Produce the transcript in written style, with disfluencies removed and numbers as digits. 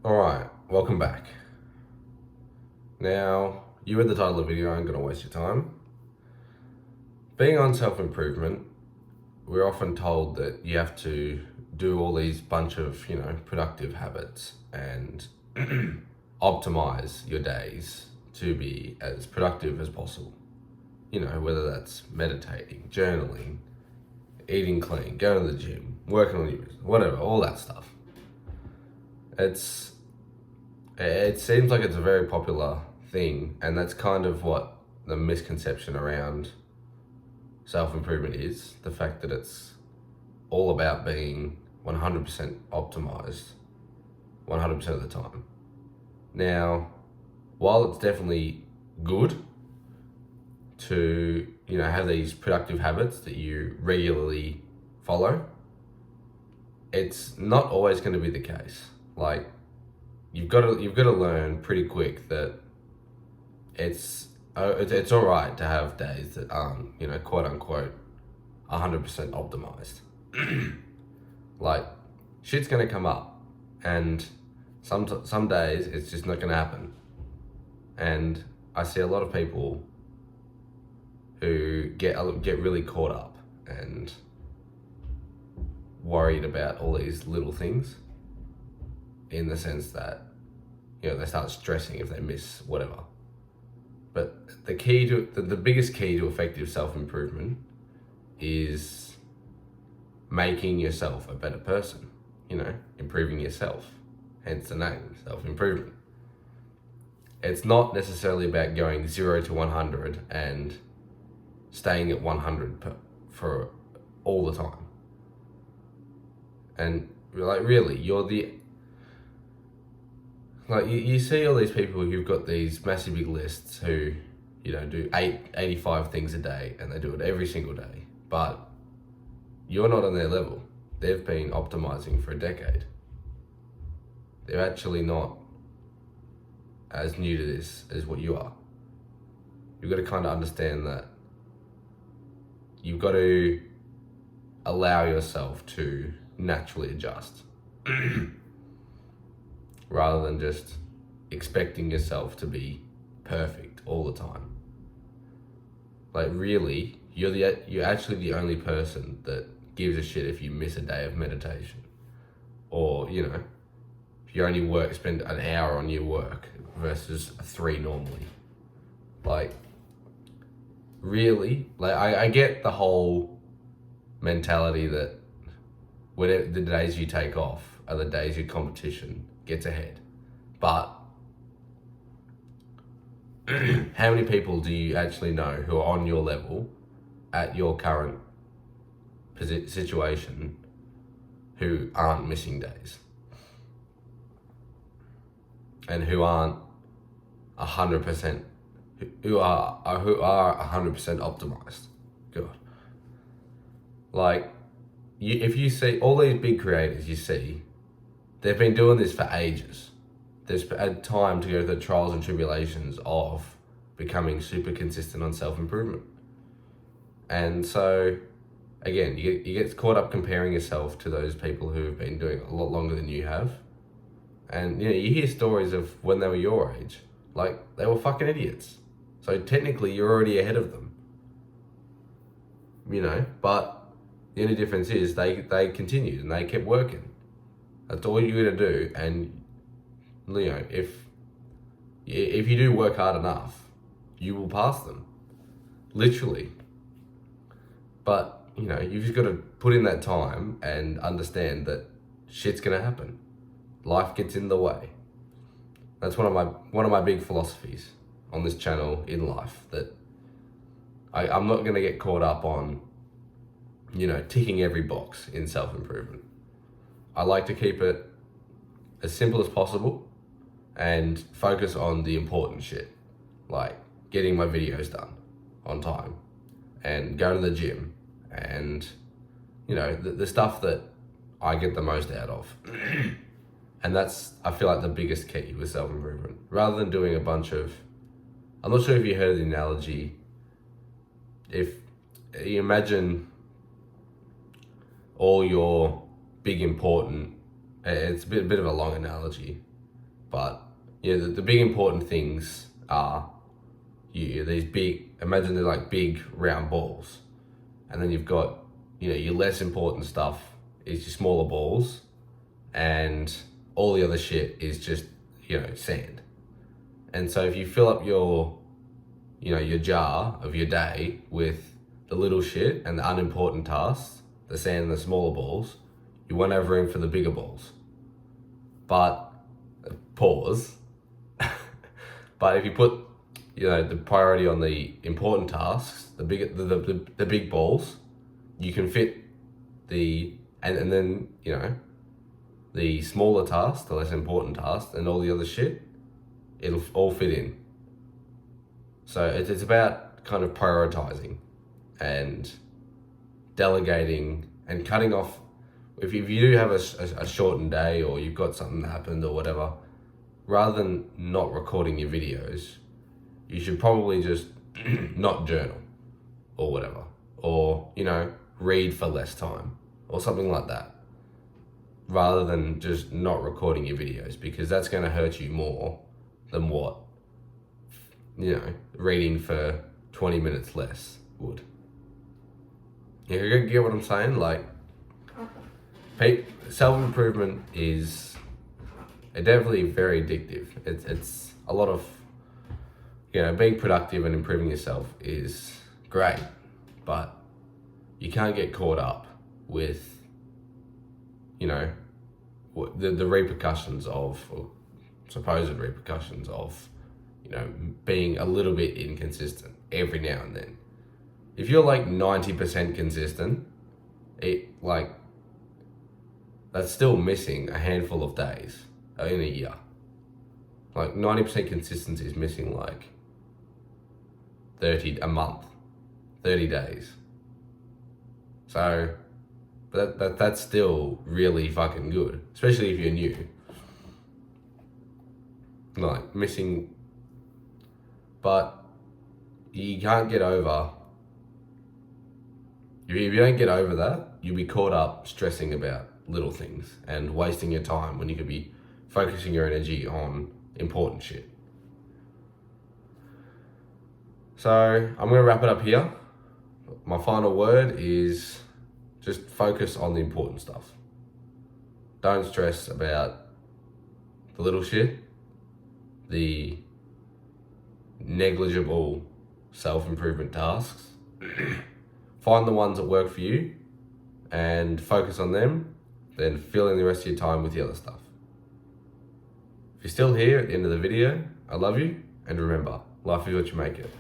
Alright, welcome back. Now, you read the title of the video, I'm going to waste your time. Being on self-improvement, we're often told that you have to do all these bunch of, productive habits and optimize your days to be as productive as possible. Whether that's meditating, journaling, eating clean, going to the gym, working on your business, whatever, all that stuff. It seems like it's a very popular thing, and that's kind of what the misconception around self-improvement is, the fact that it's all about being 100% optimized 100% of the time. Now, while it's definitely good to have these productive habits that you regularly follow, it's not always going to be the case. Like, you've got to learn pretty quick that it's all right to have days that aren't, quote unquote 100% optimized. Like, shit's gonna come up, and some days it's just not gonna happen. And I see a lot of people who get really caught up and worried about all these little things, in the sense that they start stressing if they miss whatever. But the biggest key to effective self-improvement is making yourself a better person, improving yourself, hence the name, self-improvement. It's not necessarily about going 0 to 100 and staying at 100 for all the time. And really, you see all these people who've got these massive big lists who, do 85 things a day, and they do it every single day. But you're not on their level. They've been optimizing for a decade. They're actually not as new to this as what you are. You've got to kind of understand that you've got to allow yourself to naturally adjust. Rather than just expecting yourself to be perfect all the time. Like, really, you're actually the only person that gives a shit if you miss a day of meditation, or if you only spend an hour on your work versus 3 normally. Like, really, I get the whole mentality that when the days you take off are the days your competition gets ahead. But how many people do you actually know who are on your level at your current situation who aren't missing days? And who aren't 100%, who are 100% optimized? God. Like, if you see all these big creators, you see, they've been doing this for ages. They've had time to go through the trials and tribulations of becoming super consistent on self-improvement. And so, again, you get caught up comparing yourself to those people who have been doing it a lot longer than you have. And, you hear stories of when they were your age. Like, they were fucking idiots. So technically, you're already ahead of them. But the only difference is they continued and they kept working. That's all you gotta do. And if you do work hard enough, you will pass them, literally. But you've just got to put in that time and understand that shit's gonna happen. Life gets in the way. That's one of my big philosophies on this channel in life, that I'm not gonna get caught up on ticking every box in self-improvement. I like to keep it as simple as possible and focus on the important shit, like getting my videos done on time and going to the gym and, the stuff that I get the most out of. And that's, I feel like, the biggest key with self-improvement. Rather than doing a bunch of, I'm not sure if you heard the analogy, if you imagine all your big important, it's a bit of a long analogy, But yeah, the big important things are these big, imagine they're like big round balls. And then you've got, your less important stuff is your smaller balls, and all the other shit is just, sand. And so if you fill up your jar of your day with the little shit and the unimportant tasks, the sand and the smaller balls, you won't have room for the bigger balls. But, pause. But if you put, the priority on the important tasks, the big balls, you can fit and then, the smaller tasks, the less important tasks, and all the other shit, it'll all fit in. So it's about kind of prioritizing and delegating and cutting off. If you do have a shortened day, or you've got something that happened or whatever, rather than not recording your videos, you should probably just not journal or whatever, or, read for less time or something like that, rather than just not recording your videos, because that's going to hurt you more than what, reading for 20 minutes less would. You get what I'm saying? Like, self-improvement is definitely very addictive. It's a lot of, being productive and improving yourself is great, but you can't get caught up with, the repercussions of, or supposed repercussions of, being a little bit inconsistent every now and then. If you're like 90% consistent, that's still missing a handful of days in a year. Like 90% consistency is missing like 30 days. So that's still really fucking good, especially if you're new. Like missing, but you can't get over. If you don't get over that, you'll be caught up stressing about little things and wasting your time when you could be focusing your energy on important shit. So I'm gonna wrap it up here. My final word is just focus on the important stuff. Don't stress about the little shit, the negligible self-improvement tasks. Find the ones that work for you and focus on them, then fill in the rest of your time with the other stuff. If you're still here at the end of the video, I love you, and remember, life is what you make it.